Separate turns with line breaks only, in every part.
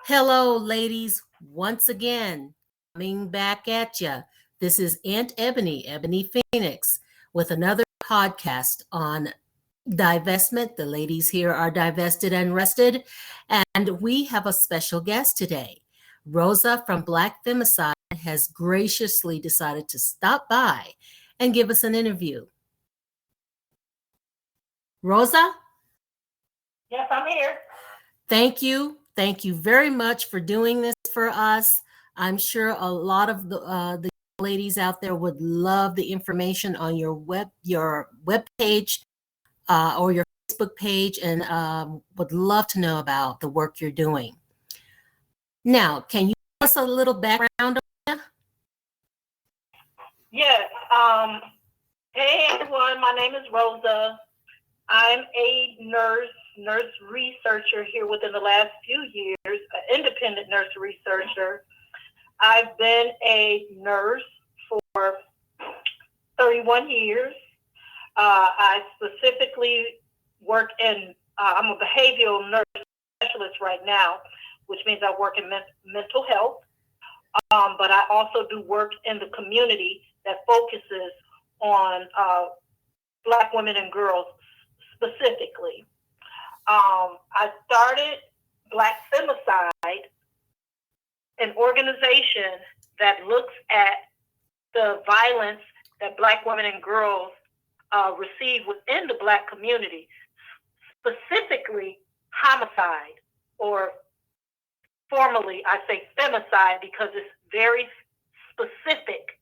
Hello, ladies, once again, coming back at you. This is Aunt Ebony Phoenix, with another podcast on divestment. The ladies here are divested and rested, and we have a special guest today. Rosa from Black Femicide has graciously decided to stop by and give us an interview. Rosa?
Yes, I'm here.
Thank you. Thank you very much for doing this for us. I'm sure a lot of the ladies out there would love the information on your web page or your Facebook page, and would love to know about the work you're doing. Now, can you give us a little background on you?
Yes. Hey, everyone. My name is Rosa. I'm a nurse researcher here within the last few years, an independent nurse researcher. I've been a nurse for 31 years. I specifically work in, I'm a behavioral nurse specialist right now, which means I work in mental health. But I also do work in the community that focuses on Black women and girls specifically. I started Black Femicide, an organization that looks at the violence that Black women and girls receive within the Black community, specifically homicide, or formally I say femicide because it's very specific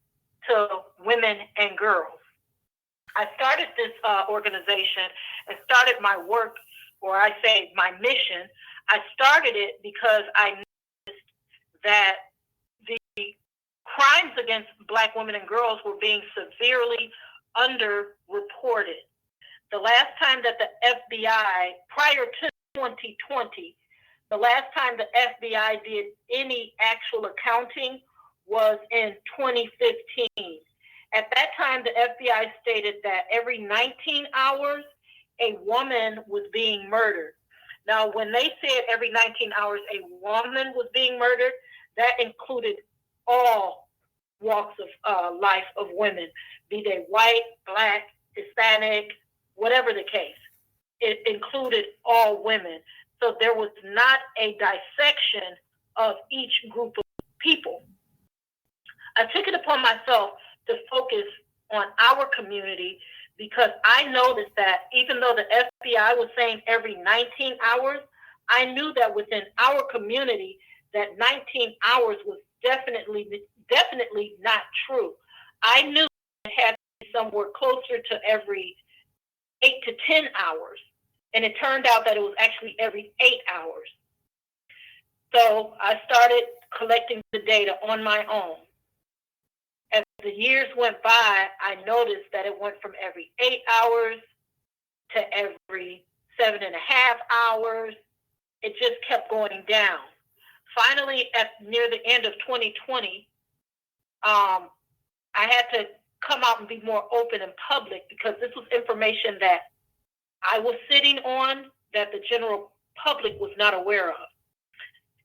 to women and girls. I started this organization and started my work, or I say my mission. I started it because I noticed that the crimes against Black women and girls were being severely underreported. The last time that the FBI, prior to 2020, the last time the FBI did any actual accounting was in 2015. At that time, the FBI stated that every 19 hours, a woman was being murdered. Now, when they said every 19 hours a woman was being murdered, that included all walks of life of women, be they white, Black, Hispanic, whatever the case. It included all women. So there was not a dissection of each group of people. I took it upon myself to focus on our community because I noticed that even though the FBI was saying every 19 hours, I knew that within our community that 19 hours was definitely not true. I knew it had to be somewhere closer to every 8 to 10 hours. And it turned out that it was actually every 8 hours. So I started collecting the data on my own. As the years went by, I noticed that it went from every 8 hours to every 7.5 hours. It just kept going down. Finally, near the end of 2020, I had to come out and be more open and public because this was information that I was sitting on that the general public was not aware of.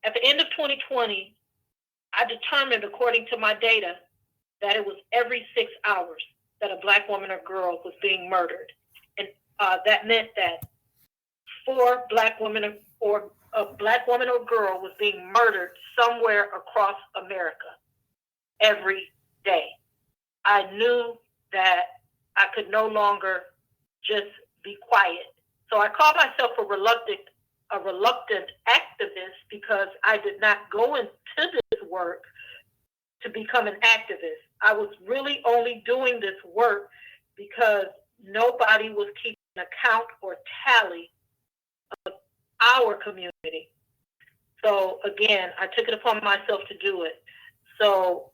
At the end of 2020, I determined, according to my data, that it was every 6 hours that a Black woman or girl was being murdered. And that meant that 4 Black women or a Black woman or girl was being murdered somewhere across America every day. I knew that I could no longer just be quiet. So I call myself a reluctant a reluctant activist because I did not go into this work to become an activist. I was really only doing this work because nobody was keeping account or tally of our community. So again, I took it upon myself to do it. So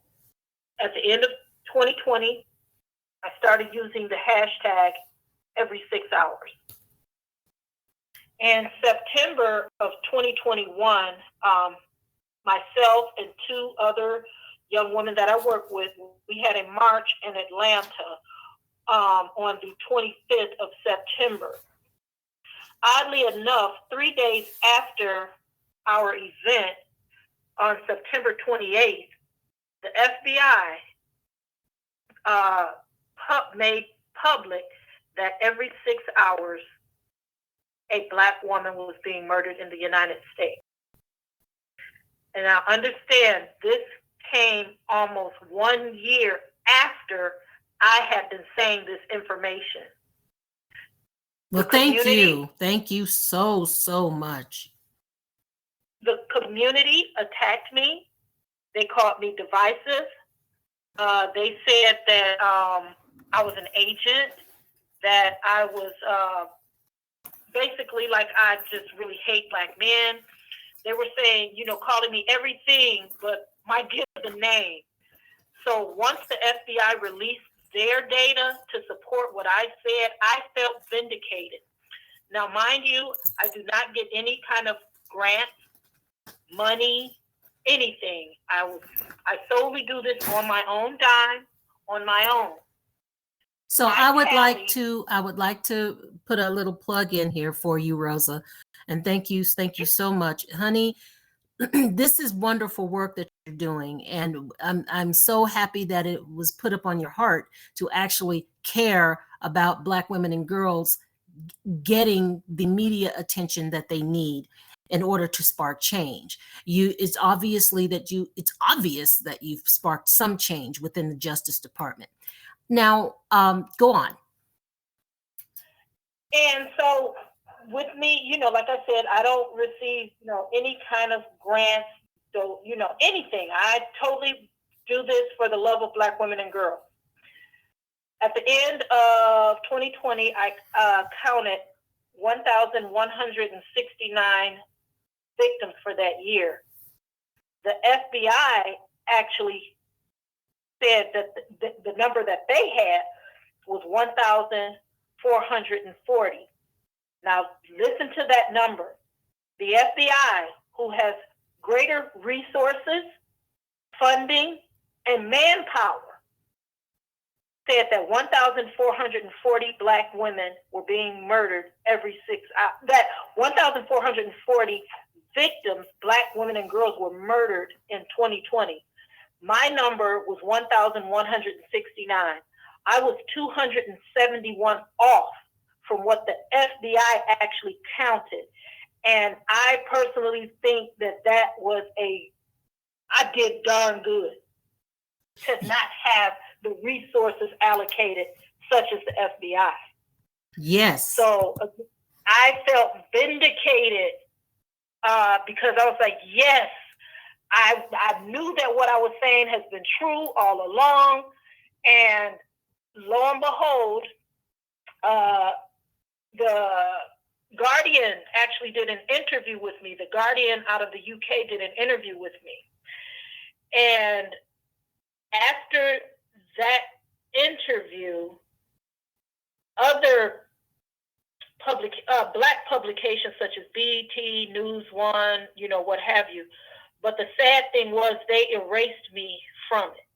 at the end of 2020, I started using the hashtag every 6 hours. In September of 2021, myself and two other young women that I work with, we had a march in Atlanta on the 25th of September. Oddly enough, 3 days after our event on September 28th, the FBI made public that every 6 hours, a Black woman was being murdered in the United States. And now understand, this came almost 1 year after I had been saying this information.
Well, thank you. Thank you so, so much.
The community attacked me. They called me divisive. They said that I was an agent, that I was basically like I just really hate Black men. They were saying, calling me everything but my given name. So once the FBI released their data to support what I said, I felt vindicated. Now, mind you, I do not get any kind of grants, money, anything. I solely do this on my own dime, on my own.
So I would like to put a little plug in here for you, Rosa. And thank you so much, honey. This is wonderful work that you're doing, and I'm so happy that it was put up on your heart to actually care about Black women and girls getting the media attention that they need in order to spark change. It's obvious that you've sparked some change within the Justice Department. Now, go on.
And so with me, like I said, I don't receive, any kind of grants, so, anything. I totally do this for the love of Black women and girls. At the end of 2020, I counted 1,169 victims for that year. The FBI actually said that the number that they had was 1,440. Now, listen to that number. The FBI, who has greater resources, funding, and manpower, said that 1,440 Black women were being murdered every 6 hours. That 1,440 victims, Black women and girls, were murdered in 2020. My number was 1,169. I was 271 off from what the FBI actually counted. And I personally think that was I did darn good to not have the resources allocated, such as the FBI.
Yes.
So I felt vindicated because I was like, yes, I knew that what I was saying has been true all along. And lo and behold, the Guardian actually did an interview with me. The Guardian out of the UK did an interview with me. And after that interview, other Black publications such as BET, News One, what have you. But the sad thing was they erased me from it.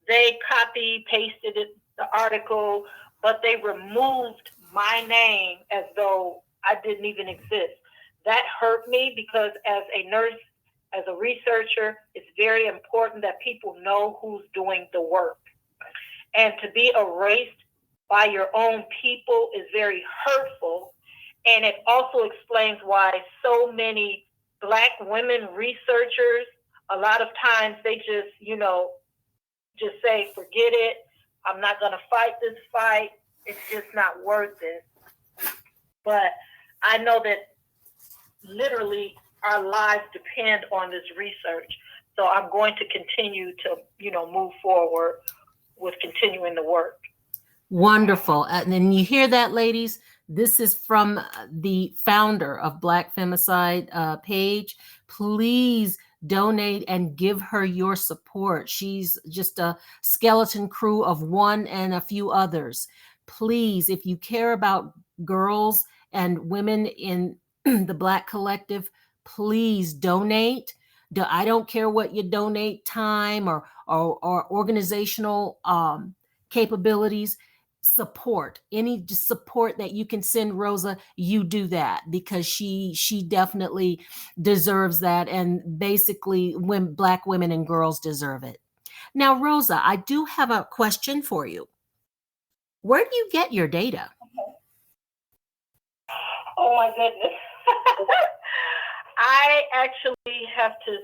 They copy pasted the article, but they removed my name as though I didn't even exist. That hurt me because as a nurse, as a researcher, it's very important that people know who's doing the work. And to be erased by your own people is very hurtful. And it also explains why so many Black women researchers, a lot of times they just, just say, forget it. I'm not going to fight this fight. It's just not worth it. But I know that literally our lives depend on this research. So I'm going to continue to, move forward with continuing the work.
Wonderful. And then you hear that, ladies? This is from the founder of Black Femicide page. Please donate and give her your support. She's just a skeleton crew of one and a few others. Please, if you care about girls and women in the Black collective, please donate. I don't care what you donate, time or organizational capabilities. Support, any support that you can send Rosa, you do that, because she definitely deserves that, and basically when Black women and girls deserve it. Now, Rosa, I do have a question for you. Where do you get your data?
Oh my goodness. I actually have to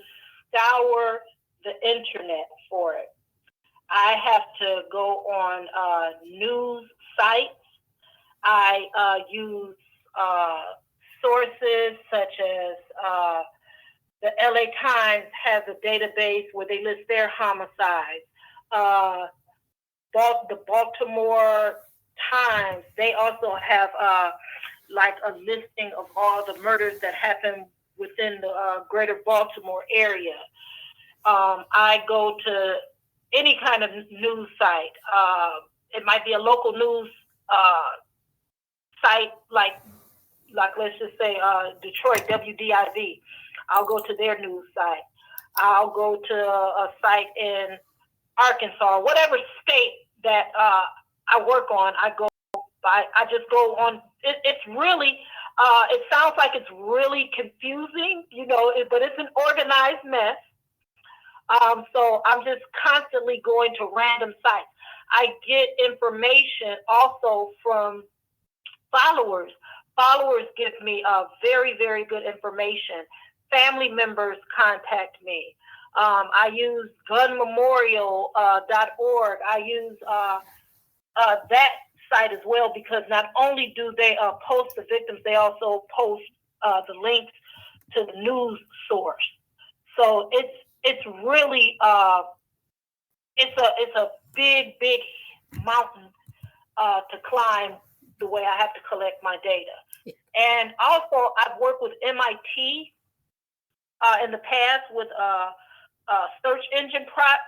scour the internet for it. I have to go on news sites. I use sources such as the LA Times has a database where they list their homicides. The Baltimore Times, they also have like a listing of all the murders that happen within the greater Baltimore area. I go to any kind of news site. It might be a local news site, like let's just say Detroit, WDIV. I'll go to their news site. I'll go to a site in Arkansas, whatever state that I work on. I just go on. It's really, it sounds like it's really confusing, but it's an organized mess. So I'm just constantly going to random sites. I get information also from followers. Followers give me very, very good information. Family members contact me. I use gunmemorial.org. I use that site as well, because not only do they post the victims, they also post the links to the news source. So it's really it's a big mountain to climb, the way I have to collect my data. And also I've worked with MIT in the past with a search engine project,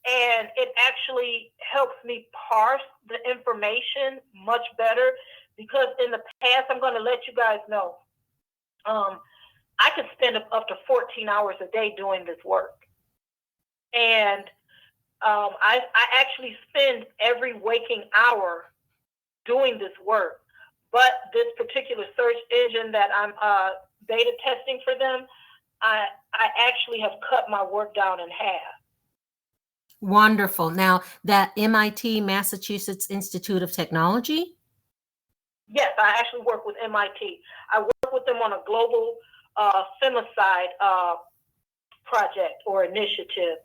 and it actually helps me parse the information much better, because in the past, I'm going to let you guys know, I could spend up to 14 hours a day doing this work. And I actually spend every waking hour doing this work. But this particular search engine that I'm beta testing for them, I actually have cut my work down in half.
Wonderful. Now, that MIT, Massachusetts Institute of Technology?
Yes, I actually work with MIT. I work with them on a global femicide project or initiative.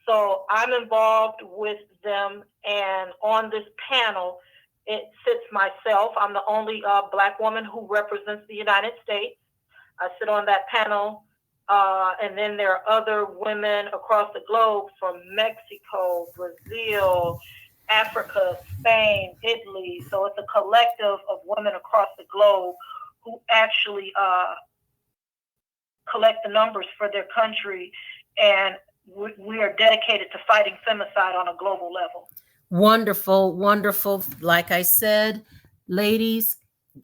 So I'm involved with them, and on this panel, it sits myself. I'm the only Black woman who represents the United States. I sit on that panel, and then there are other women across the globe from Mexico, Brazil, Africa, Spain, Italy. So it's a collective of women across the globe who actually collect the numbers for their country, and we are dedicated to fighting femicide on a global level.
Wonderful, wonderful. Like I said, ladies,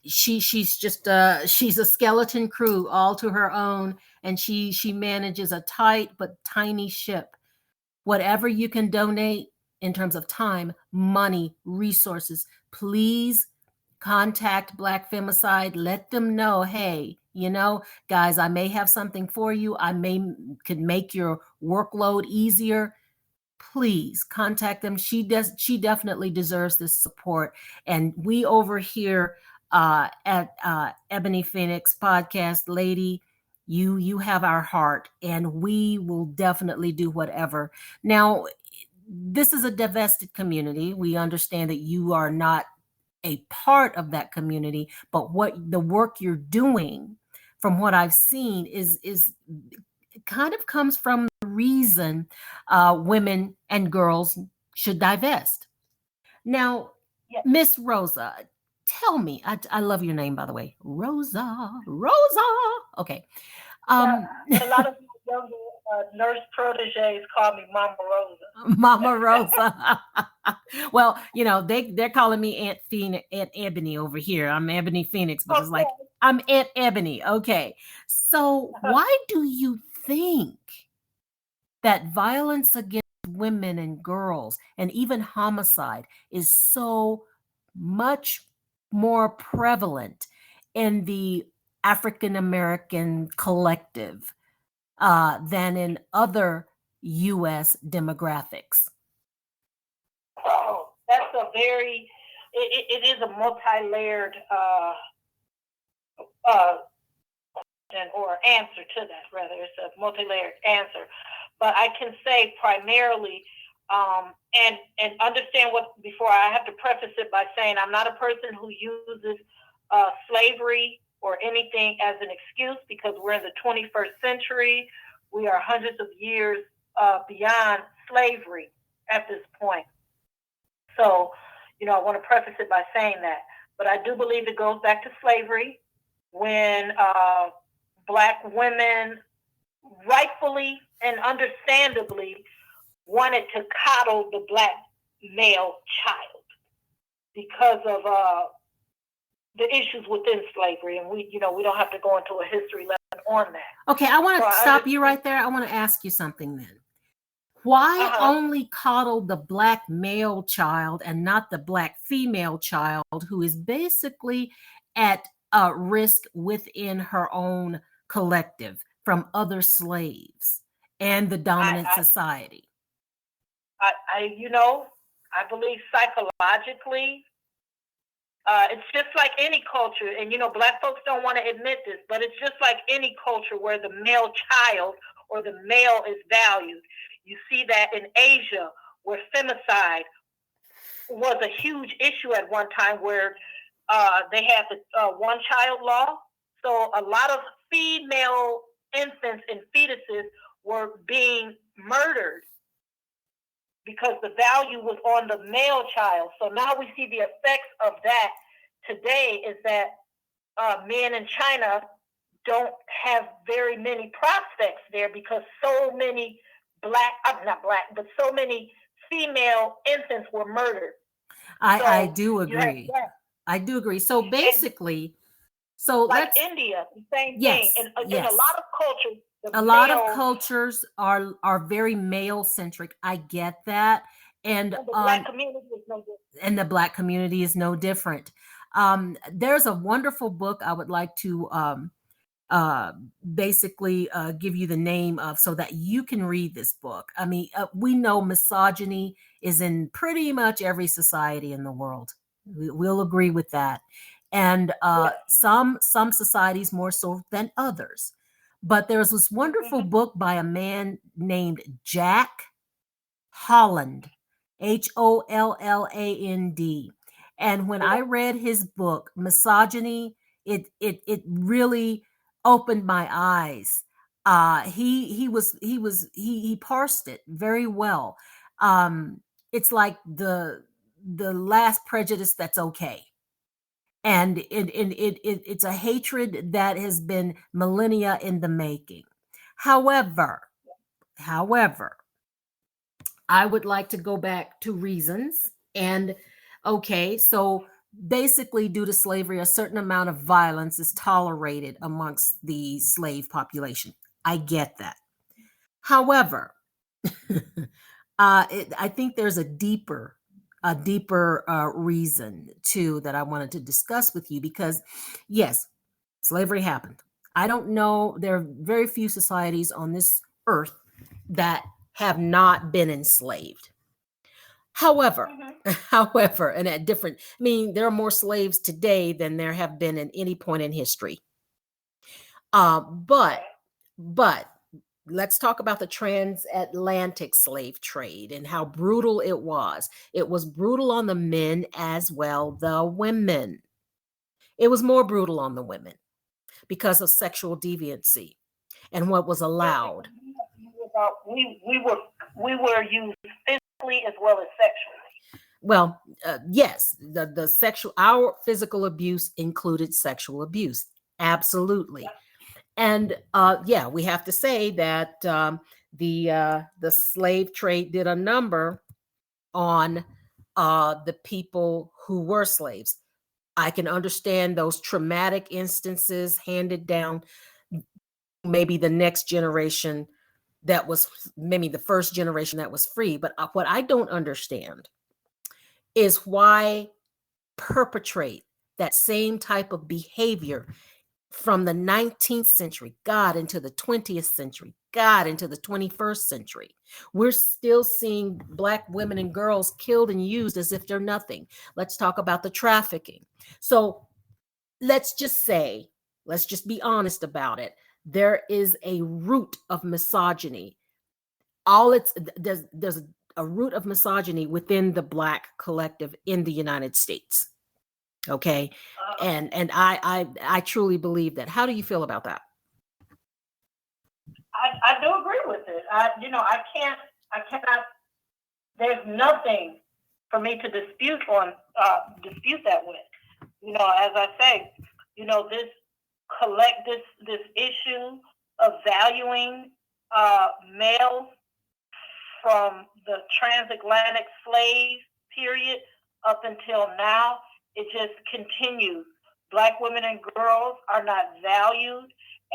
she's just she's a skeleton crew all to her own, and she manages a tight but tiny ship. Whatever you can donate in terms of time, money, resources, please contact Black Femicide. Let them know, hey, guys, I may have something for you. Could make your workload easier. Please contact them. She definitely deserves this support. And we over here at Ebony Phoenix Podcast, lady, you have our heart, and we will definitely do whatever. Now, this is a divested community. We understand that you are not a part of that community, but what the work you're doing, from what I've seen, is kind of comes from the reason women and girls should divest. Now,
Yes.
Miss Rosa, tell me, I love your name, by the way, Rosa, Rosa. Okay.
Yeah,
Um,
a lot of younger nurse proteges call me Mama Rosa.
Mama Rosa. Well, they're calling me Aunt Ebony over here. I'm Ebony Phoenix, but it's like
Okay.
I'm Aunt Ebony. Okay. So why do you think that violence against women and girls and even homicide is so much more prevalent in the African American collective than in other US demographics?
Oh, that's a very, it is a multi-layered uh, or answer to that, rather. It's a multi-layered answer. But I can say primarily, and understand what, before I have to preface it by saying I'm not a person who uses slavery or anything as an excuse, because we're in the 21st century. We are hundreds of years beyond slavery at this point. So, I want to preface it by saying that. But I do believe it goes back to slavery, when Black women rightfully and understandably wanted to coddle the Black male child because of the issues within slavery. And we don't have to go into a history lesson on that.
Okay, I want to stop you right there. I want to ask you something then. Why only coddle the Black male child and not the Black female child, who is basically at risk within her own collective from other slaves and the dominant society?
I believe psychologically, it's just like any culture, and Black folks don't want to admit this, but it's just like any culture where the male child or the male is valued. You see that in Asia, where femicide was a huge issue at one time, where they had the one-child law. So a lot of female infants and fetuses were being murdered because the value was on the male child. So now we see the effects of that today, is that men in China don't have very many prospects there, because so many so many female infants were murdered.
I do agree. I do agree. So basically,
like India, the same thing. And in a lot of cultures,
lot of cultures are very male centric. I get that. And the
Black community is no different.
And the Black community is no different. There's a wonderful book I would like to basically give you the name of, so that you can read this book. I mean, we know misogyny is in pretty much every society in the world. We'll agree with that. And some societies more so than others. But there's this wonderful book by a man named Jack Holland, Holland. And when I read his book, Misogyny, it really opened my eyes. He parsed it very well. It's like the last prejudice that's okay. And it's a hatred that has been millennia in the making. However, I would like to go back to reasons. And okay, so basically, due to slavery, a certain amount of violence is tolerated amongst the slave population. I get that. However, I think there's a deeper reason too that I wanted to discuss with you, because yes, slavery happened. I don't know. There are very few societies on this earth that have not been enslaved. However, and at different, I mean, there are more slaves today than there have been at any point in history. But let's talk about the transatlantic slave trade and how brutal it was. It was brutal on the men as well, the women. It was more brutal on the women because of sexual deviancy and what was allowed.
We were used physically as well as sexually.
Well, yes, the sexual, our physical abuse included sexual abuse. Absolutely. And yeah, we have to say that the slave trade did a number on the people who were slaves. I can understand those traumatic instances handed down, maybe the next generation that was, maybe the first generation that was free. But what I don't understand is why perpetrate that same type of behavior from the 19th century, God, into the 20th century, God, into the 21st century. We're still seeing Black women and girls killed and used as if they're nothing. Let's talk about the trafficking. So let's just be honest about it. There is a root of misogyny. There's a root of misogyny within the Black collective in the United States. Okay. And I truly believe that. How do you feel about that?
I do agree with it. I cannot, there's nothing for me to dispute that with. As I say, this issue of valuing males from the transatlantic slave period up until now, it just continues. Black women and girls are not valued.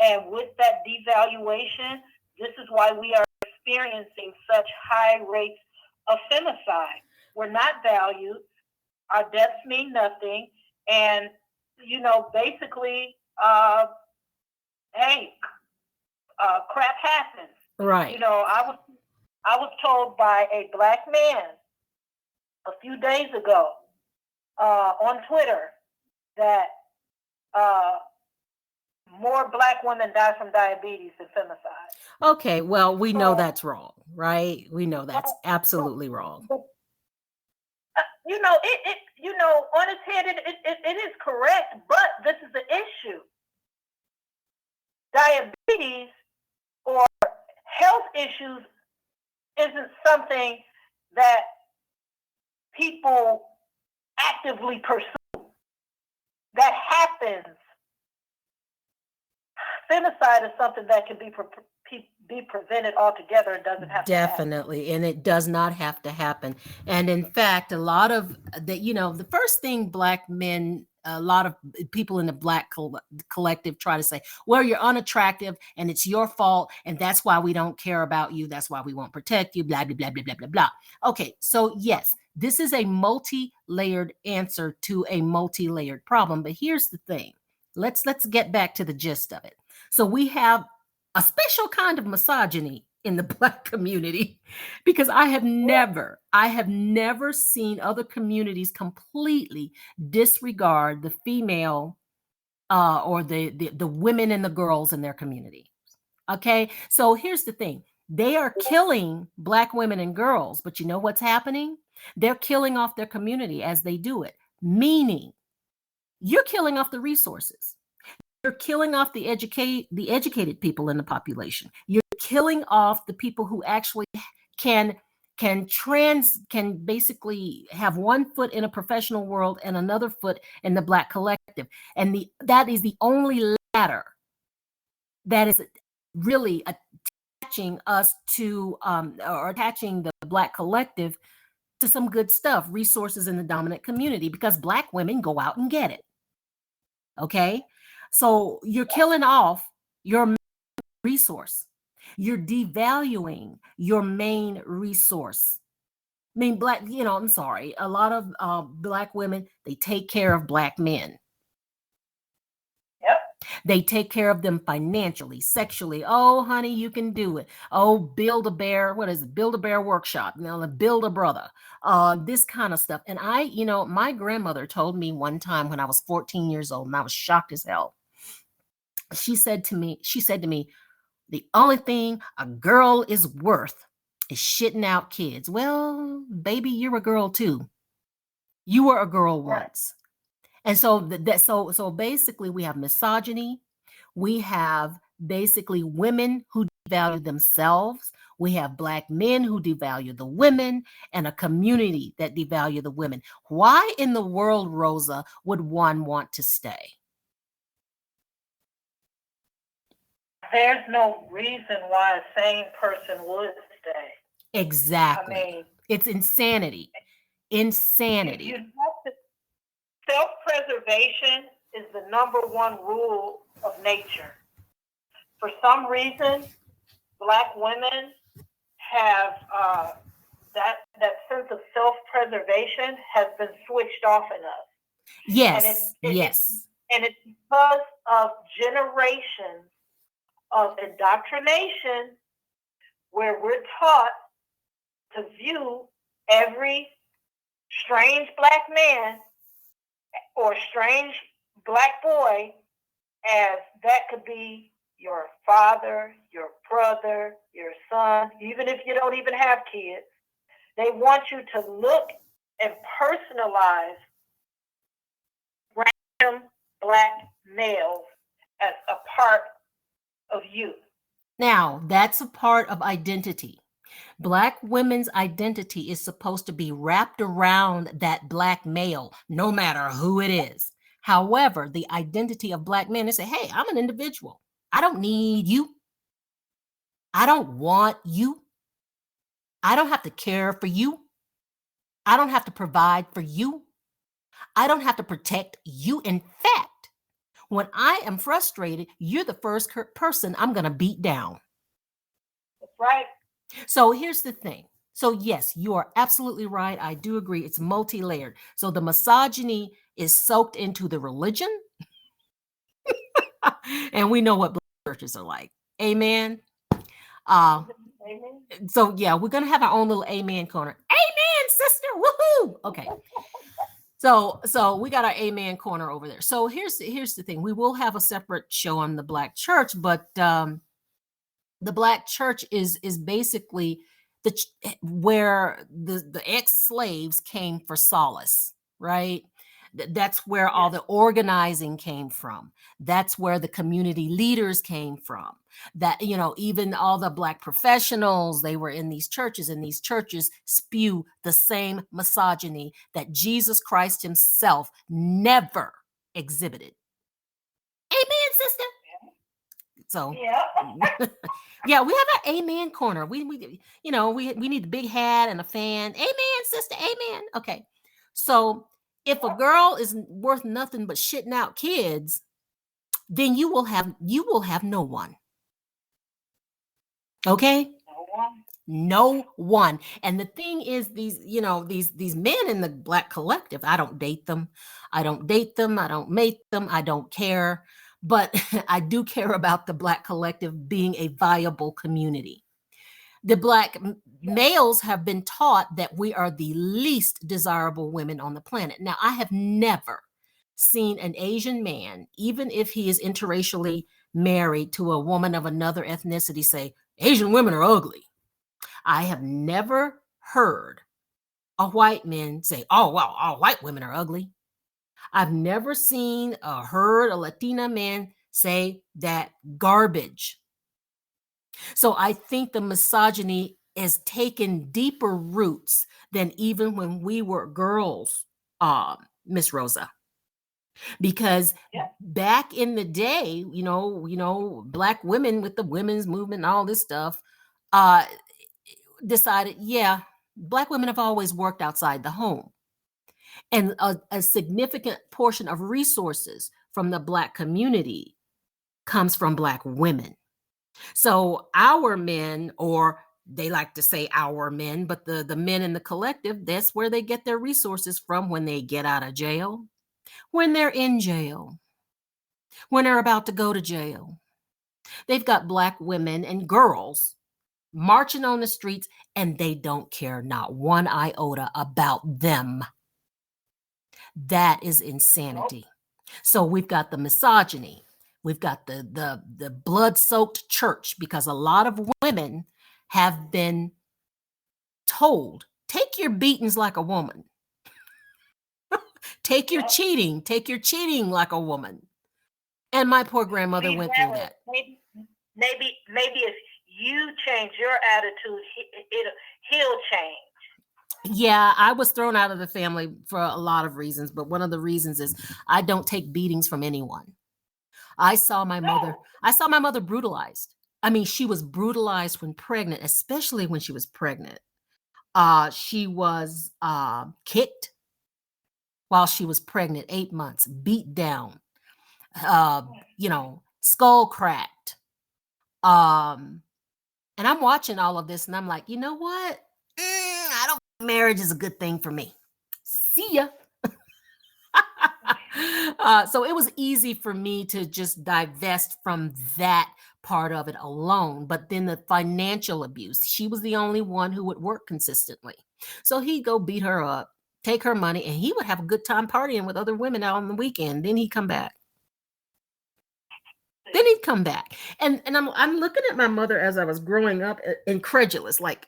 And with that devaluation, this is why we are experiencing such high rates of femicide. We're not valued. Our deaths mean nothing. And, basically, crap happens.
Right.
I was told by a Black man a few days ago on Twitter that more Black women die from diabetes than femicide.
Okay, well, we know that's wrong, right? We know that's absolutely wrong.
On its head, it is correct, but this is the issue. Diabetes or health issues isn't something that people actively pursue. That happens. Femicide is something that can be prevented altogether. It doesn't have
Definitely,
to happen.
and it does not have to happen. And in fact, a lot of the first thing Black men, a lot of people in the Black collective try to say, well, you're unattractive and it's your fault, and that's why we don't care about you. That's why we won't protect you, blah, blah, blah, blah, blah, blah, blah. Okay, so yes, this is a multi-layered answer to a multi-layered problem. But here's the thing. Let's get back to the gist of it. So we have a special kind of misogyny in the Black community, because I have never seen other communities completely disregard the female or the women and the girls in their community. Okay, so here's the thing. They are killing Black women and girls, but you know what's happening? They're killing off their community as they do it, meaning you're killing off the resources. You're killing off the educated people in the population. You're killing off the people who actually can basically have one foot in a professional world and another foot in the Black collective. And that is the only ladder that is really attaching us to or attaching the Black collective to some good stuff, resources in the dominant community, because Black women go out and get it. Okay? So you're killing off your main resource. You're devaluing your main resource. I mean, I'm sorry. A lot of Black women, they take care of Black men.
Yep.
They take care of them financially, sexually. Oh, honey, you can do it. Oh, build a bear. What is it? Build a bear workshop. Build a brother. This kind of stuff. And my grandmother told me one time when I was 14 years old, and I was shocked as hell. She said to me, The only thing a girl is worth is shitting out kids. Well, baby, you're a girl too. You were a girl once. And so so basically we have misogyny. We have basically women who devalue themselves. We have Black men who devalue the women, and a community that devalue the women. Why in the world, Rosa, would one want to stay?
There's no reason why a sane person would stay.
Exactly. I mean, it's insanity. Insanity.
Self-preservation is the number one rule of nature. For some reason, Black women have that sense of self-preservation has been switched off in us.
Yes,
and it's because of generations of indoctrination where we're taught to view every strange Black man or strange Black boy as that could be your father, your brother, your son, even if you don't even have kids. They want you to look and personalize random Black males as a part of you.
Now, that's a part of identity. Black women's identity is supposed to be wrapped around that Black male, no matter who it is. However, the identity of Black men is say, hey, I'm an individual. I don't need you. I don't want you. I don't have to care for you. I don't have to provide for you. I don't have to protect you. In fact, when I am frustrated, you're the first person I'm going to beat down.
That's right.
So here's the thing. So yes, you are absolutely right. I do agree. It's multi-layered. So the misogyny is soaked into the religion. And we know what Black churches are like. Amen. Amen. So yeah, we're going to have our own little amen corner. Amen, sister. Woohoo. Okay. So we got our amen corner over there. So here's the thing. We will have a separate show on the Black church, but the Black church is basically where the ex-slaves came for solace, right? That's where all the organizing came from. That's where the community leaders came from. That, even all the Black professionals, they were in these churches, and these churches spew the same misogyny that Jesus Christ himself never exhibited. Amen, sister. So yeah, we have our amen corner. We need the big hat and a fan. Amen, sister. Amen. Okay. So if a girl is worth nothing but shitting out kids, then you will have no one. Okay? No one. And the thing is, these men in the Black collective, I don't date them. I don't mate them. I don't care. But I do care about the Black collective being a viable community. The Black males have been taught that we are the least desirable women on the planet. Now, I have never seen an Asian man, even if he is interracially married to a woman of another ethnicity, say, Asian women are ugly. I have never heard a white man say, oh, well, all white women are ugly. I've never seen or heard a Latina man say that garbage. So I think the misogyny has taken deeper roots than even when we were girls, Miss Rosa. Because back in the day, Black women with the women's movement and all this stuff decided, Black women have always worked outside the home. And a significant portion of resources from the Black community comes from Black women. So our men, or they like to say our men, but the men in the collective, that's where they get their resources from when they get out of jail, when they're in jail, when they're about to go to jail. They've got Black women and girls marching on the streets, and they don't care not one iota about them. That is insanity. So we've got the misogyny. We've got the blood-soaked church, because a lot of women have been told, take your beatings like a woman. Take your cheating like a woman. And my poor grandmother went through that.
Maybe if you change your attitude, he'll change.
Yeah, I was thrown out of the family for a lot of reasons, but one of the reasons is I don't take beatings from anyone. I saw my mother brutalized. I mean, she was brutalized when pregnant, especially when she was pregnant. She was kicked while she was pregnant, 8 months, beat down, skull cracked. And I'm watching all of this and I'm like, you know what? I don't think marriage is a good thing for me. See ya. So it was easy for me to just divest from that part of it alone. But then the financial abuse, she was the only one who would work consistently. So he'd go beat her up, take her money, and he would have a good time partying with other women out on the weekend. Then he'd come back. And I'm looking at my mother as I was growing up, incredulous, like,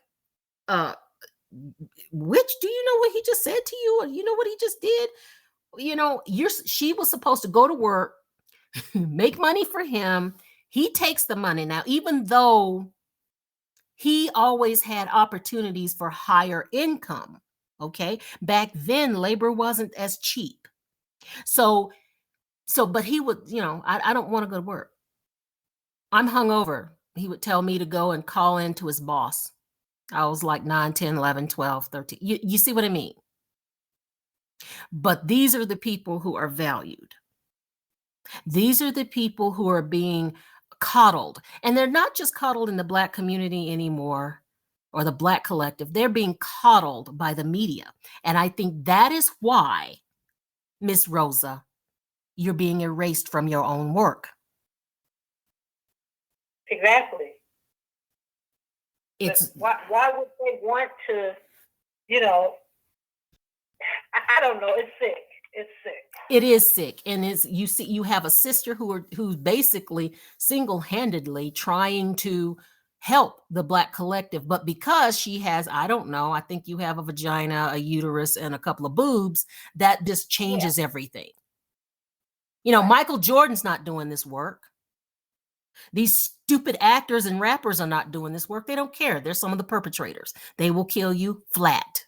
which, do you know what he just said to you? Or you know what he just did? She was supposed to go to work, make money for him. He takes the money. Now, even though he always had opportunities for higher income, okay, back then labor wasn't as cheap. So, but he would, I don't want to go to work. I'm hungover. He would tell me to go and call in to his boss. I was like 9, 10, 11, 12, 13. You see what I mean? But these are the people who are valued. These are the people who are being coddled. And they're not just coddled in the Black community anymore, or the Black collective. They're being coddled by the media. And I think that is why, Miss Rosa, you're being erased from your own work.
Exactly. Why would they want to, I don't know. It's sick. It's sick.
It is sick. And you have a sister who's basically single-handedly trying to help the Black collective, but because she has, I don't know, I think you have a vagina, a uterus, and a couple of boobs, that just changes everything. Michael Jordan's not doing this work. These stupid actors and rappers are not doing this work. They don't care. They're some of the perpetrators. They will kill you flat.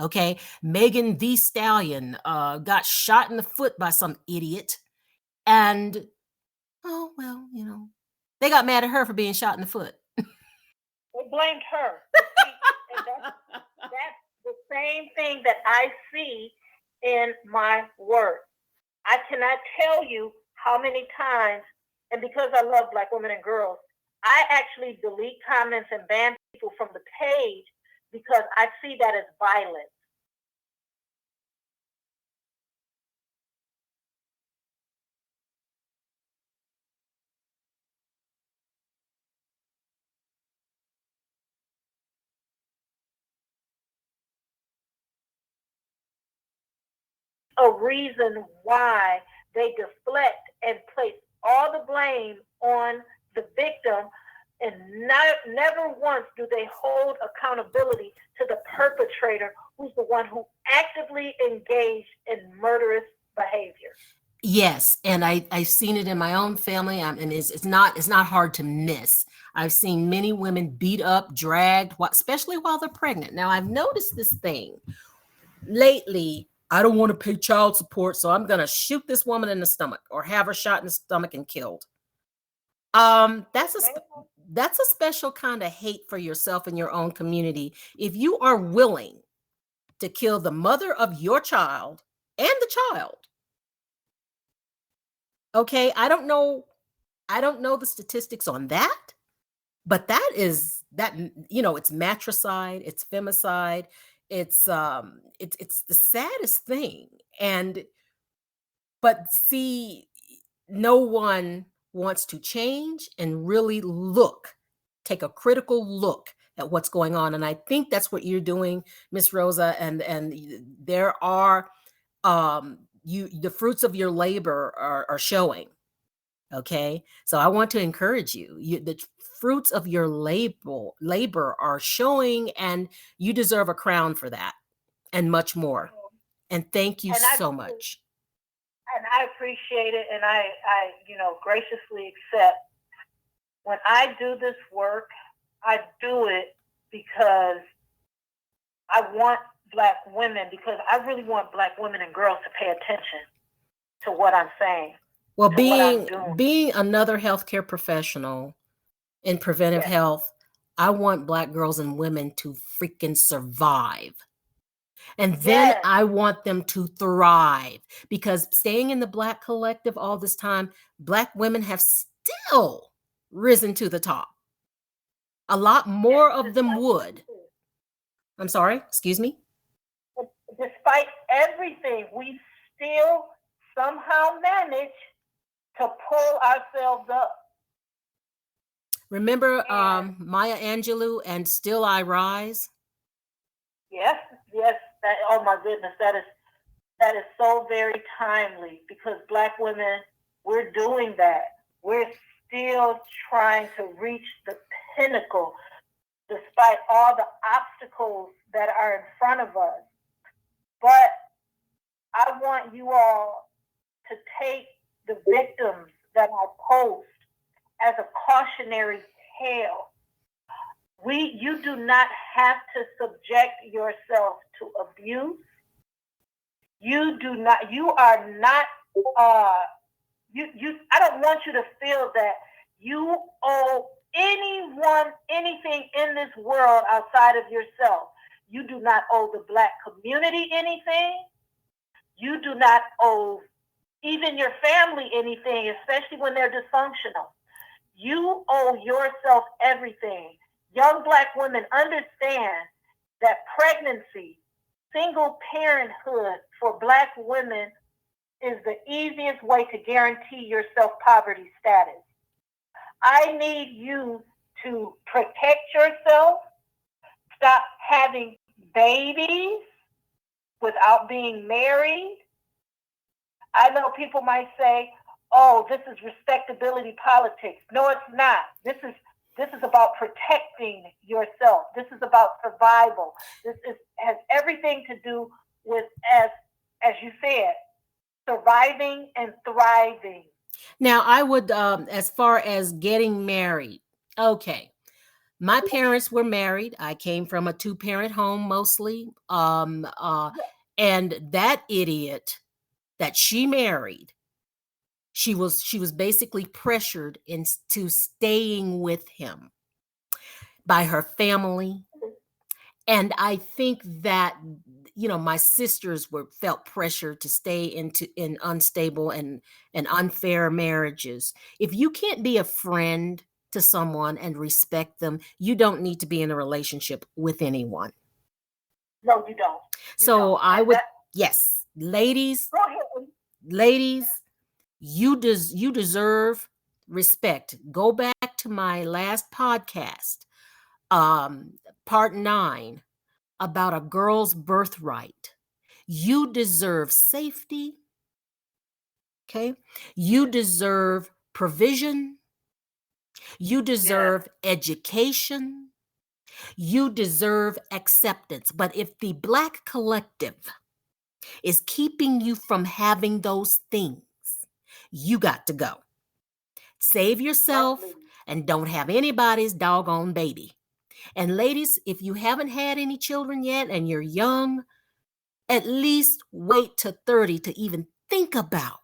Okay. Megan Thee Stallion got shot in the foot by some idiot. And, they got mad at her for being shot in the foot.
They blamed her. And that's the same thing that I see in my work. I cannot tell you how many times, and because I love Black women and girls, I actually delete comments and ban people from the page because I see that as violence. A reason why they deflect and place all the blame on the victim, and never once do they hold accountability to the perpetrator, who's the one who actively engaged in murderous behavior.
Yes, and I've seen it in my own family, and it's not hard to miss. I've seen many women beat up, dragged, especially while they're pregnant. Now, I've noticed this thing lately. I don't want to pay child support, so I'm going to shoot this woman in the stomach or have her shot in the stomach and killed. That's a special kind of hate for yourself and your own community. If you are willing to kill the mother of your child and the child, okay, I don't know the statistics on that, but it's matricide, it's femicide. It's the saddest thing. But see, no one wants to change and really take a critical look at what's going on. And I think that's what you're doing, Miss Rosa. And there are the fruits of your labor are showing. Okay. So I want to encourage you. The fruits of your labor are showing, and you deserve a crown for that and much more. And thank you
And I
so much.
and I appreciate it, and I graciously accept. When I do this work, I do it because I want Black women, because I really want Black women and girls to pay attention to what I'm saying,
Well,
to what I'm doing.
being another healthcare professional in preventive
Yes.
health, I want Black girls and women to freaking survive. And then
Yes.
I want them to thrive, because staying in the Black collective all this time, Black women have still risen to the top. A lot more of them would. I'm sorry, excuse me?
Despite everything, we still somehow manage to pull ourselves up.
Remember Maya Angelou and Still I Rise?
Yes, yes. Oh my goodness, that is so very timely, because Black women, we're doing that. We're still trying to reach the pinnacle despite all the obstacles that are in front of us. But I want you all to take the victims that I post as a cautionary tale. You do not have to subject yourself to abuse. You are not, I don't want you to feel that you owe anyone anything in this world outside of yourself. You do not owe the Black community anything. You do not owe even your family anything, especially when they're dysfunctional. You owe yourself everything. Young Black women, understand that pregnancy, single parenthood for Black women is the easiest way to guarantee yourself poverty status. I need you to protect yourself, stop having babies without being married. I know people might say, oh, this is respectability politics. No, it's not. This is about protecting yourself. This is about survival. Has everything to do with, as you said, surviving and thriving.
Now, I would, as far as getting married, okay. My parents were married. I came from a two-parent home mostly. And that idiot that she married, she was basically pressured into staying with him by her family. And I think that, my sisters felt pressure to stay in unstable and unfair marriages. If you can't be a friend to someone and respect them, you don't need to be in a relationship with anyone.
No, you don't.
So I would, yes, ladies, you deserve respect. Go back to my last podcast, part 9, about a girl's birthright. You deserve safety. Okay. You deserve provision. You deserve education. You deserve acceptance. But if the Black collective is keeping you from having those things, you got to go. Save yourself and don't have anybody's doggone baby. And ladies, if you haven't had any children yet and you're young, at least wait to 30 to even think about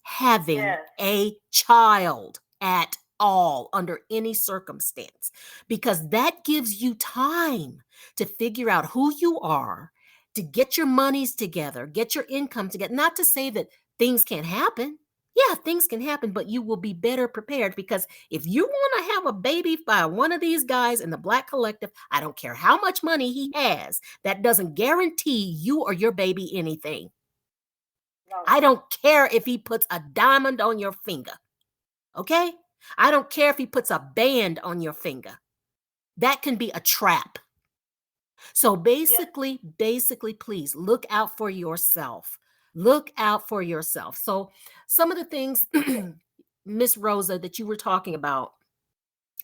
having a child at all under any circumstance, because that gives you time to figure out who you are, to get your monies together, get your income together. Not to say that things can't happen. Yeah, things can happen, but you will be better prepared, because if you want to have a baby by one of these guys in the Black collective, I don't care how much money he has, that doesn't guarantee you or your baby anything. I don't care if he puts a diamond on your finger. Okay? I don't care if he puts a band on your finger. That can be a trap. So basically, please look out for yourself. Look out for yourself. So some of the things Miss Rosa, that you were talking about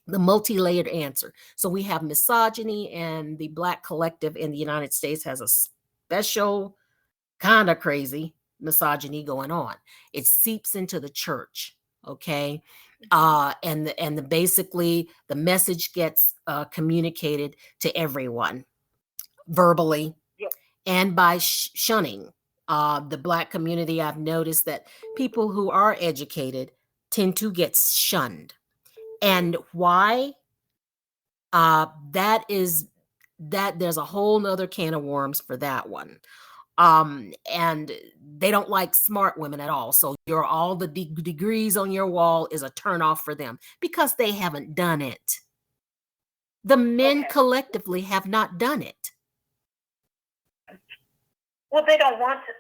the multi-layered answer. So we have misogyny, and the Black collective in the United States has a special kind of crazy misogyny going on. It seeps into the church, okay? And basically the message gets communicated to everyone verbally and by shunning. The Black community, I've noticed that people who are educated tend to get shunned. And why? That is that there's a whole nother can of worms for that one. And they don't like smart women at all. So all the degrees on your wall is a turnoff for them because they haven't done it. The men collectively have not done it.
Well, they don't want to,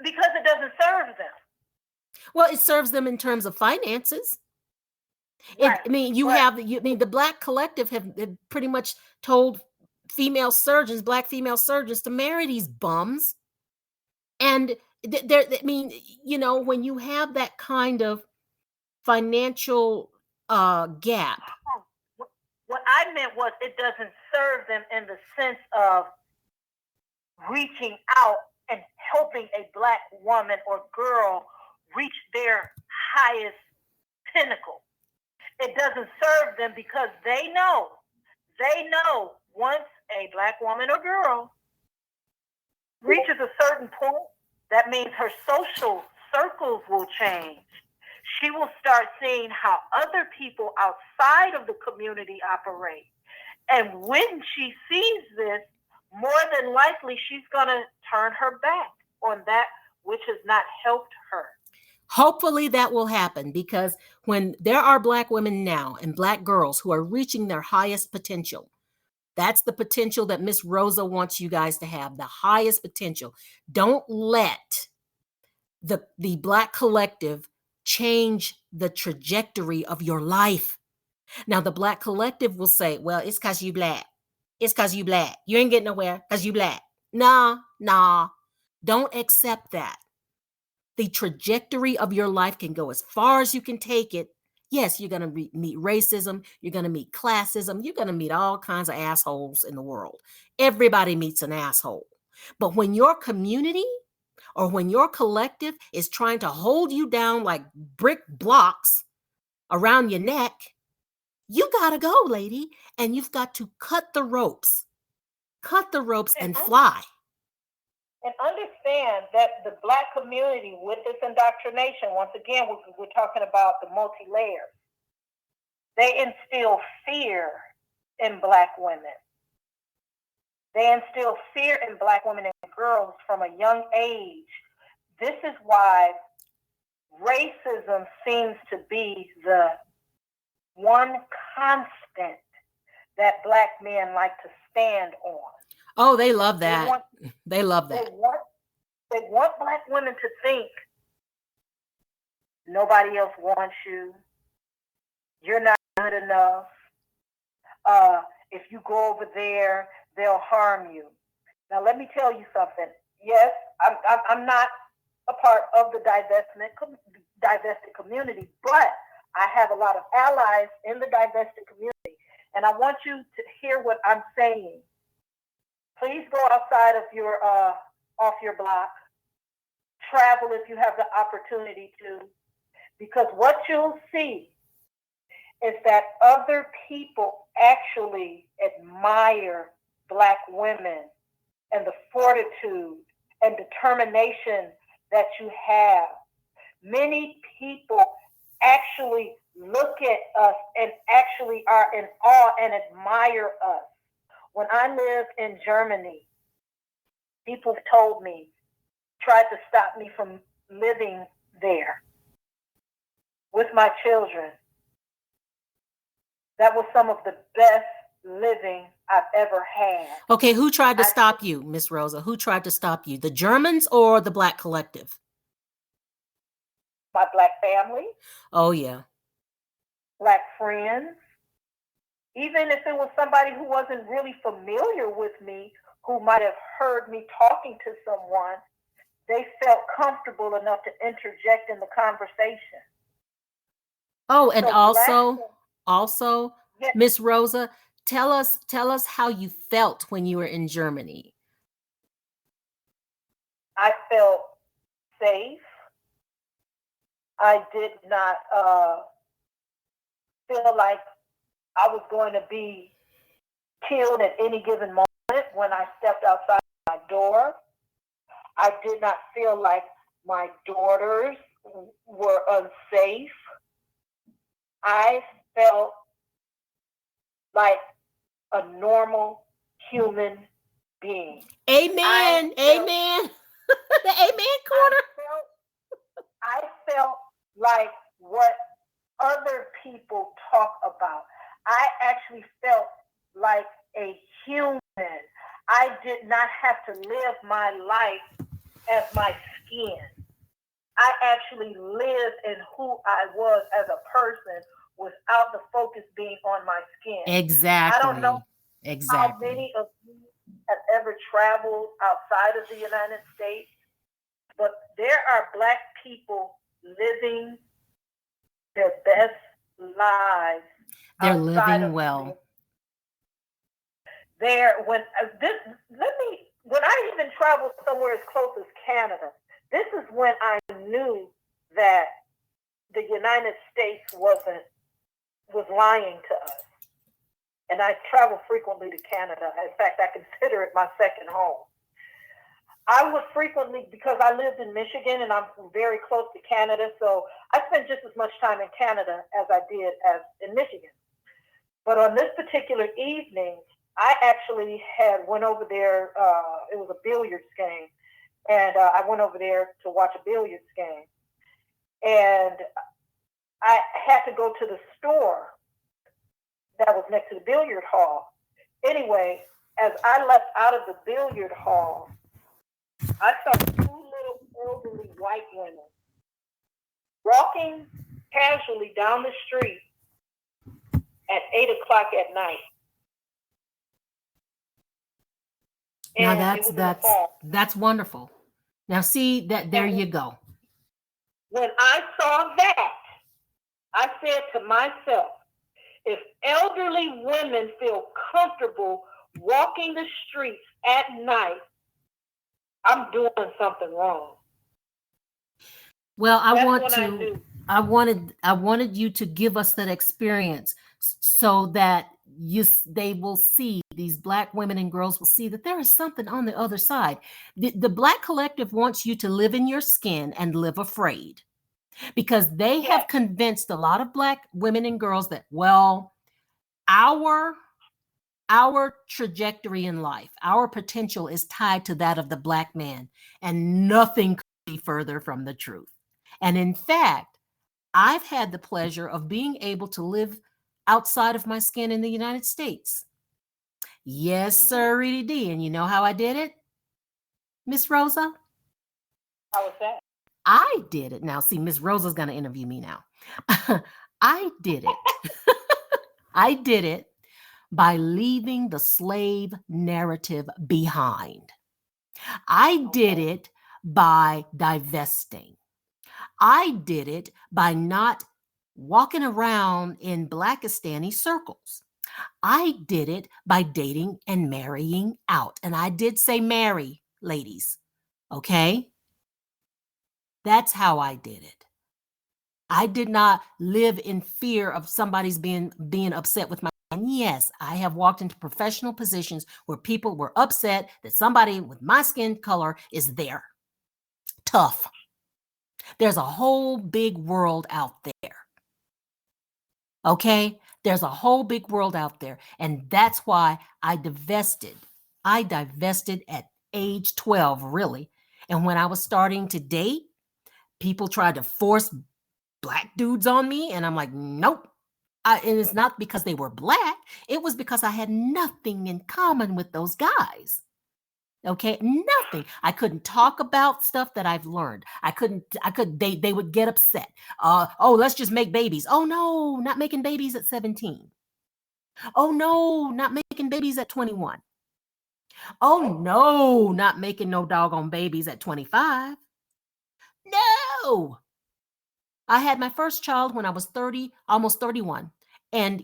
because it doesn't serve them.
Well, it serves them in terms of finances.
Right.
The Black collective have pretty much told Black female surgeons to marry these bums. And when you have that kind of financial gap.
What I meant was it doesn't serve them in the sense of reaching out and helping a Black woman or girl reach their highest pinnacle. It doesn't serve them because they know once a Black woman or girl reaches a certain point, that means her social circles will change. She will start seeing how other people outside of the community operate. And when she sees this, more than likely she's going to turn her back on that which has not helped her.
Hopefully that will happen, because when there are Black women now and Black girls who are reaching their highest potential, that's the potential that Miss Rosa wants you guys to have, the highest potential. Don't let the Black collective change the trajectory of your life. Now, the Black collective will say, well, it's because you Black. It's because you Black. You ain't getting nowhere because you Black. Nah. Don't accept that. The trajectory of your life can go as far as you can take it. Yes, you're going to meet racism. You're going to meet classism. You're going to meet all kinds of assholes in the world. Everybody meets an asshole. But when your community or when your collective is trying to hold you down like brick blocks around your neck, you got to go, lady. And you've got to cut the ropes and fly.
And understand that the Black community, with this indoctrination, once again, we're talking about the multi-layers, they instill fear in Black women. They instill fear in Black women and girls from a young age. This is why racism seems to be the one constant that Black men like to stand on.
Oh, they love that. They love that.
They want Black women to think nobody else wants you. You're not good enough. If you go over there, they'll harm you. Now, let me tell you something. Yes, I'm not a part of the divested community, but I have a lot of allies in the divested community, and I want you to hear what I'm saying. Please go outside of your off your block. Travel if you have the opportunity to, because what you'll see is that other people actually admire Black women and the fortitude and determination that you have. Many people actually look at us and actually are in awe and admire us. When I lived in Germany, people told me, tried to stop me from living there with my children. That was some of the best living I've ever had.
Okay, who tried to stop you, Miss Rosa? Who tried to stop you? The Germans or the Black collective?
My Black family.
Oh, yeah.
Black friends. Even if it was somebody who wasn't really familiar with me, who might have heard me talking to someone, they felt comfortable enough to interject in the conversation.
Oh, and
So
also,
yes,
Miss Rosa, tell us how you felt when you were in Germany.
I felt safe. I did not feel like I was going to be killed at any given moment when I stepped outside my door. I did not feel like my daughters were unsafe. I felt like a normal human being.
Amen. Amen. The amen corner.
I felt like what other people talk about. I actually felt like a human. I did not have to live my life as my skin. I actually lived in who I was as a person without the focus being on my skin.
Exactly.
I don't know how many of you have ever traveled outside of the United States, but there are Black people living their best lives.
They're living well.
When I even traveled somewhere as close as Canada, this is when I knew that the United States was lying to us. And I travel frequently to Canada. In fact, I consider it my second home. I would frequently, because I lived in Michigan and I'm very close to Canada, so I spent just as much time in Canada as I did as in Michigan. But on this particular evening, I actually went over there. It was a billiards game, and I went over there to watch a billiards game. And I had to go to the store that was next to the billiard hall. Anyway, as I left out of the billiard hall, I saw two little elderly white women walking casually down the street at 8 o'clock at night.
And now that's wonderful. Now see that there you go.
When I saw that, I said to myself, if elderly women feel comfortable walking the streets at night, I'm doing something wrong.
Well, I wanted you to give us that experience so that they will see, these Black women and girls will see that there is something on the other side. The Black collective wants you to live in your skin and live afraid, because they have convinced a lot of Black women and girls that, well, our trajectory in life, our potential is tied to that of the Black man, and nothing could be further from the truth. And in fact, I've had the pleasure of being able to live outside of my skin in the United States. Yes, sir, Reedy D. And you know how I did it, Miss Rosa?
How was that?
I did it. Now, see, Miss Rosa's going to interview me now. I did it. I did it by leaving the slave narrative behind. I did it by divesting. I did it by not walking around in Blackistani circles. I did it by dating and marrying out. And I did say marry, ladies. Okay? That's how I did it. I did not live in fear of somebody's being upset with my. And yes, I have walked into professional positions where people were upset that somebody with my skin color is there. Tough. There's a whole big world out there. Okay? There's a whole big world out there. And that's why I divested. I divested at age 12, really. And when I was starting to date, people tried to force Black dudes on me. And I'm like, nope. And it's not because they were Black. It was because I had nothing in common with those guys. Okay, nothing. I couldn't talk about stuff that I've learned. They would get upset. Oh, let's just make babies. Oh no, not making babies at 17. Oh no, not making babies at 21. Oh no, not making no doggone babies at 25. No. I had my first child when I was 30, almost 31. And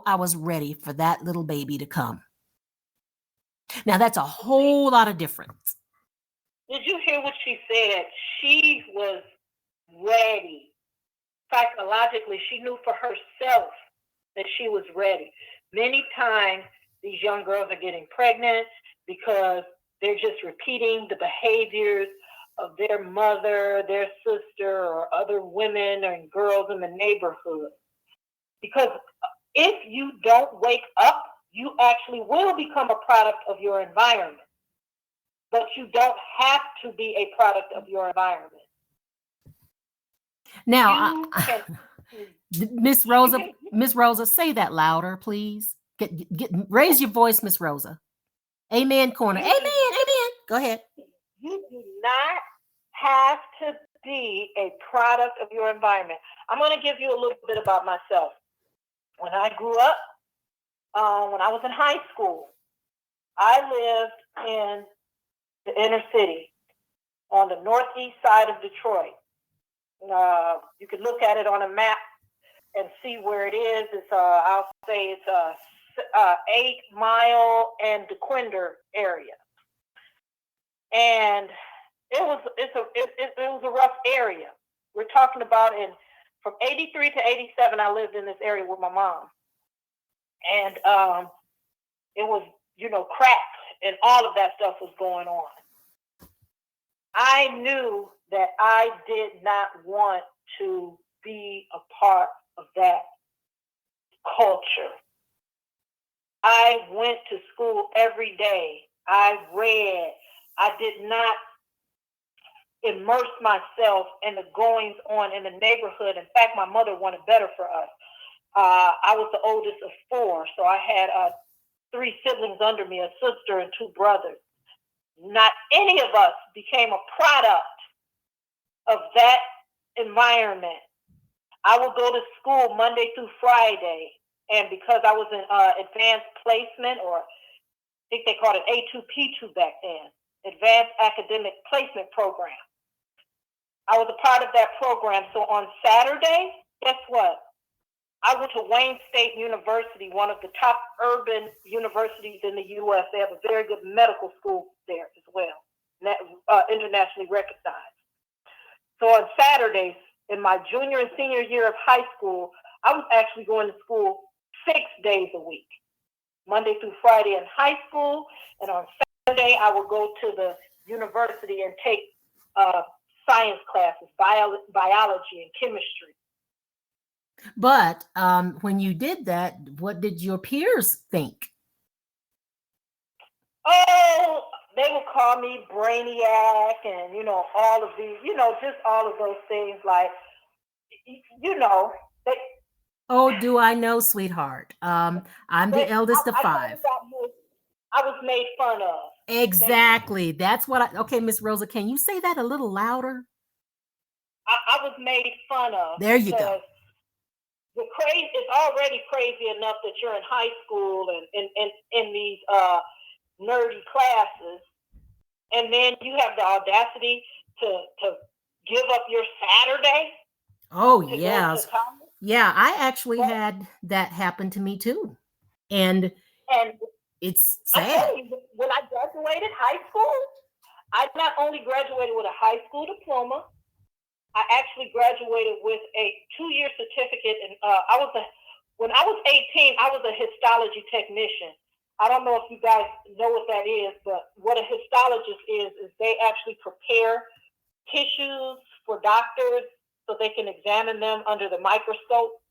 I was ready for that little baby to come. Now that's a whole lot of difference.
Did you hear what she said? She was ready. Psychologically, she knew for herself that she was ready. Many times these young girls are getting pregnant because they're just repeating the behaviors of their mother, their sister, or other women and girls in the neighborhood. Because if you don't wake up, you actually will become a product of your environment. But you don't have to be a product of your environment.
Now, Miss Rosa, say that louder, please. Raise your voice, Miss Rosa. Amen corner. Amen. Go ahead.
You do not have to be a product of your environment. I'm going to give you a little bit about myself. When I grew up, when I was in high school, I lived in the inner city on the northeast side of Detroit. You can look at it on a map and see where it is. I'll say it's a 8 Mile and DeQuinder area, and it was a rough area. We're talking about from 83 to 87. I lived in this area with my mom, and it was crack and all of that stuff was going on. I knew that I did not want to be a part of that culture. I went to school every day. I read. I did not immerse myself in the goings on in the neighborhood. In fact, my mother wanted better for us. I was the oldest of 4, so I had 3 siblings under me, a sister and 2 brothers. Not any of us became a product of that environment. I would go to school Monday through Friday, and because I was in advanced placement, or I think they called it A2P2 back then, Advanced Academic Placement Program. I was a part of that program. So on Saturday, guess what? I went to Wayne State University, one of the top urban universities in the U.S. They have a very good medical school there as well, internationally recognized. So on Saturdays, in my junior and senior year of high school, I was actually going to school 6 days a week, Monday through Friday in high school, and on Saturday I would go to the university and take science classes, biology and chemistry.
But when you did that, what did your peers think?
Oh, they would call me brainiac and, all of these, just all of those things like,
Oh, do I know, sweetheart? I'm the eldest of 5.
I was made fun of.
Exactly. That's what okay, Miss Rosa, can you say that a little louder?
I was made fun of.
There you go.
It's already crazy enough that you're in high school and in these nerdy classes, and then you have the audacity to give up your Saturday.
Oh yes, yeah. I actually had that happen to me too, and it's sad.
I tell you, when I graduated high school, I not only graduated with a high school diploma, I actually graduated with a 2-year certificate. And when I was 18, I was a histology technician. I don't know if you guys know what that is, but what a histologist is they actually prepare tissues for doctors so they can examine them under the microscope.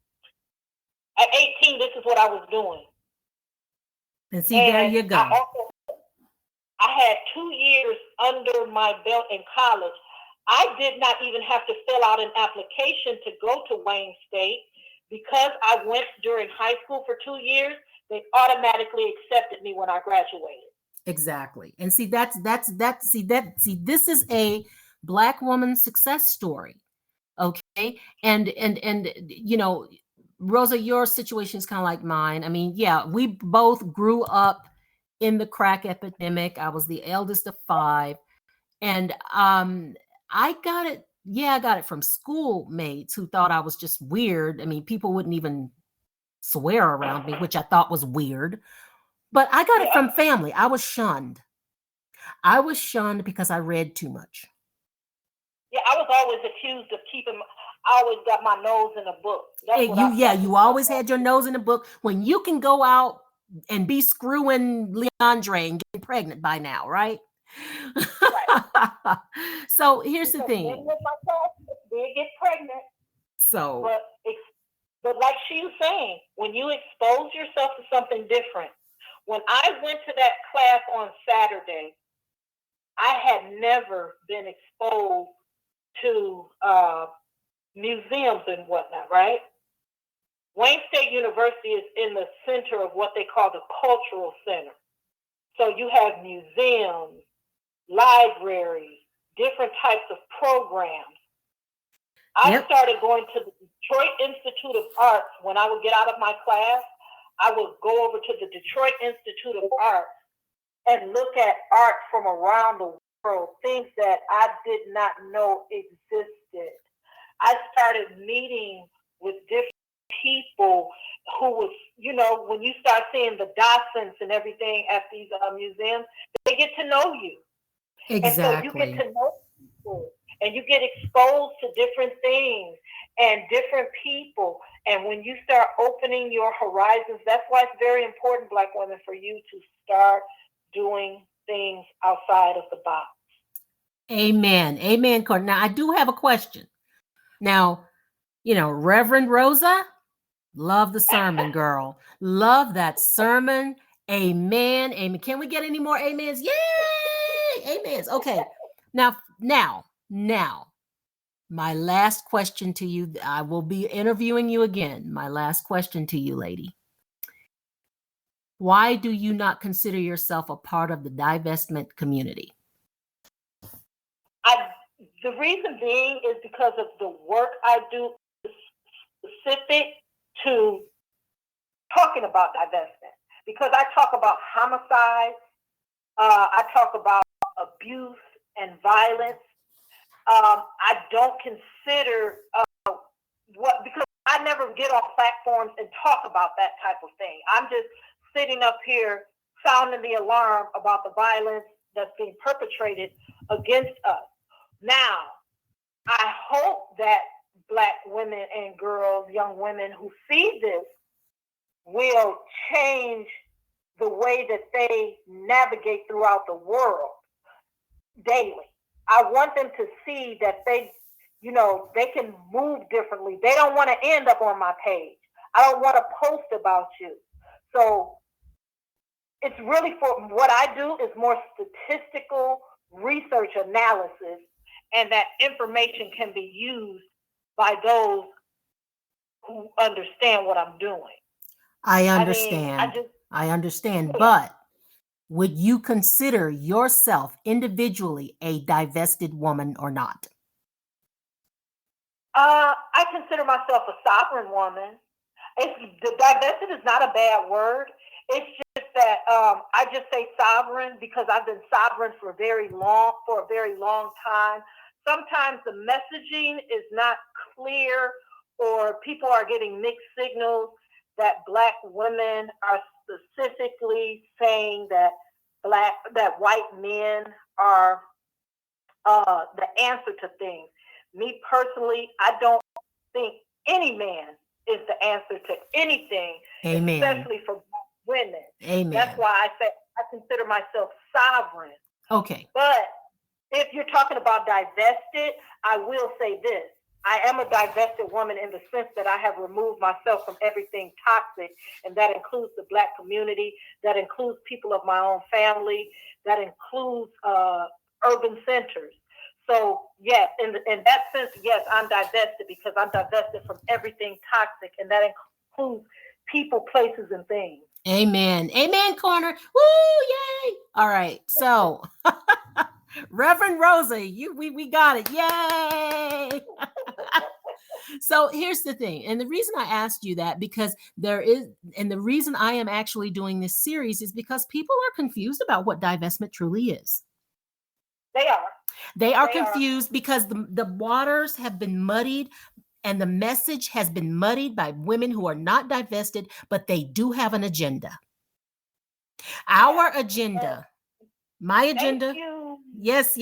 At 18, this is what I was doing.
And see, there you go.
I had 2 years under my belt in college. I did not even have to fill out an application to go to Wayne State because I went during high school for 2 years. They automatically accepted me when I graduated.
Exactly. And see, this is a Black woman success story. Okay. And Rosa, your situation is kind of like mine. I mean, yeah, we both grew up in the crack epidemic. I was the eldest of 5. And I got it. Yeah, I got it from schoolmates who thought I was just weird. I mean, people wouldn't even swear around me, which I thought was weird. But I got it from family. I was shunned. I was shunned because I read too much.
Yeah, I was always accused of I always got my nose in a book.
You always had your nose in a book when you can go out and be screwing Leandre and get pregnant by now, right? Right. So here's the thing.
They get pregnant.
So,
but like she was saying, when you expose yourself to something different, when I went to that class on Saturday, I had never been exposed to museums and whatnot, right? Wayne State University is in the center of what they call the cultural center. So you have museums, libraries, different types of programs. I started going to the Detroit Institute of Arts. When I would get out of my class, I would go over to the Detroit Institute of Arts and look at art from around the world, things that I did not know existed. I started meeting with different people who was, when you start seeing the docents and everything at these museums, they get to know you.
Exactly.
And so you get to know people and you get exposed to different things and different people. And when you start opening your horizons, that's why it's very important, Black women, for you to start doing things outside of the box.
Amen. Amen, Courtney. Now, I do have a question. Now, Reverend Rosa, love the sermon, girl. Love that sermon. Amen. Amen. Can we get any more amens? Yay! Amens. Okay. Now, my last question to you. I will be interviewing you again. My last question to you, lady. Why do you not consider yourself a part of the divestment community?
The reason being is because of the work I do specific to talking about divestment. Because I talk about homicide, I talk about abuse and violence. I don't consider because I never get on platforms and talk about that type of thing. I'm just sitting up here sounding the alarm about the violence that's being perpetrated against us. Now, I hope that Black women and girls, young women who see this will change the way that they navigate throughout the world daily. I want them to see that they can move differently. They don't want to end up on my page. I don't want to post about you. So it's really, for what I do is more statistical research analysis, and that information can be used by those who understand what I'm doing.
I understand. I understand. But would you consider yourself individually a divested woman or not?
I consider myself a sovereign woman. The divested is not a bad word. It's just that I just say sovereign because I've been sovereign for a very long time. Sometimes the messaging is not clear, or people are getting mixed signals that Black women are specifically saying that white men are the answer to things. Me personally, I don't think any man is the answer to anything. Amen. Especially for Black women.
Amen.
That's why I say I consider myself sovereign.
Okay.
But if you're talking about divested, I will say this. I am a divested woman in the sense that I have removed myself from everything toxic, and that includes the Black community, that includes people of my own family, that includes urban centers. So yes, in that sense, yes, I'm divested because I'm divested from everything toxic, and that includes people, places, and things.
Amen. Amen, Corner. Woo, yay. All right. So Reverend Rosa, we got it. Yay. So here's the thing. And the reason I asked you that, because and the reason I am actually doing this series is because people are confused about what divestment truly is. They are confused because the waters have been muddied, and the message has been muddied by women who are not divested, but they do have an agenda. Our agenda, my agenda. Yes.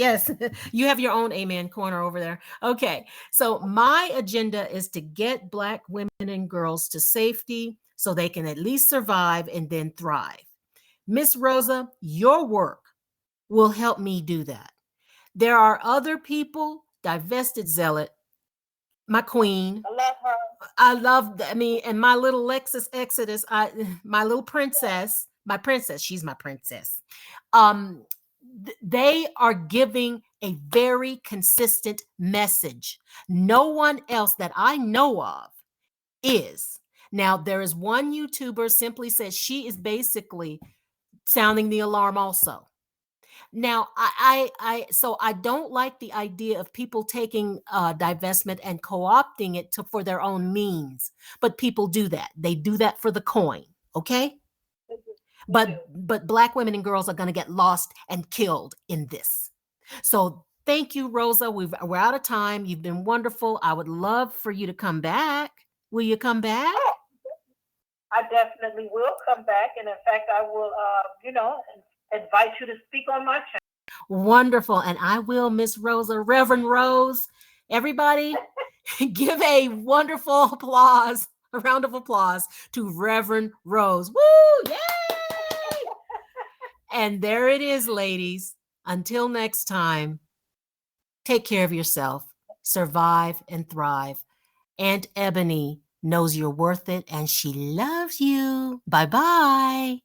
You have your own amen corner over there. Okay. So my agenda is to get Black women and girls to safety so they can at least survive and then thrive. Miss Rosa, your work will help me do that. There are other people, divested zealot, my queen. I love her. And my little Lexus Exodus, my little princess, she's my princess. They are giving a very consistent message. No one else that I know of is. Now, there is one YouTuber simply says she is basically sounding the alarm also. Now, so I don't like the idea of people taking divestment and co-opting it for their own means, but people do that. They do that for the coin, okay? But Black women and girls are going to get lost and killed in this. So thank you, Rosa. We're out of time. You've been wonderful. I would love for you to come back. Will you come back?
I definitely will come back. And in fact, I will, invite you to speak on my channel.
Wonderful. And I will, Miss Rosa, Reverend Rose. Everybody, give a wonderful applause, a round of applause to Reverend Rose. Woo! Yay! And there it is, ladies. Until next time, take care of yourself, survive and thrive. Aunt Ebony knows you're worth it and she loves you. Bye-bye.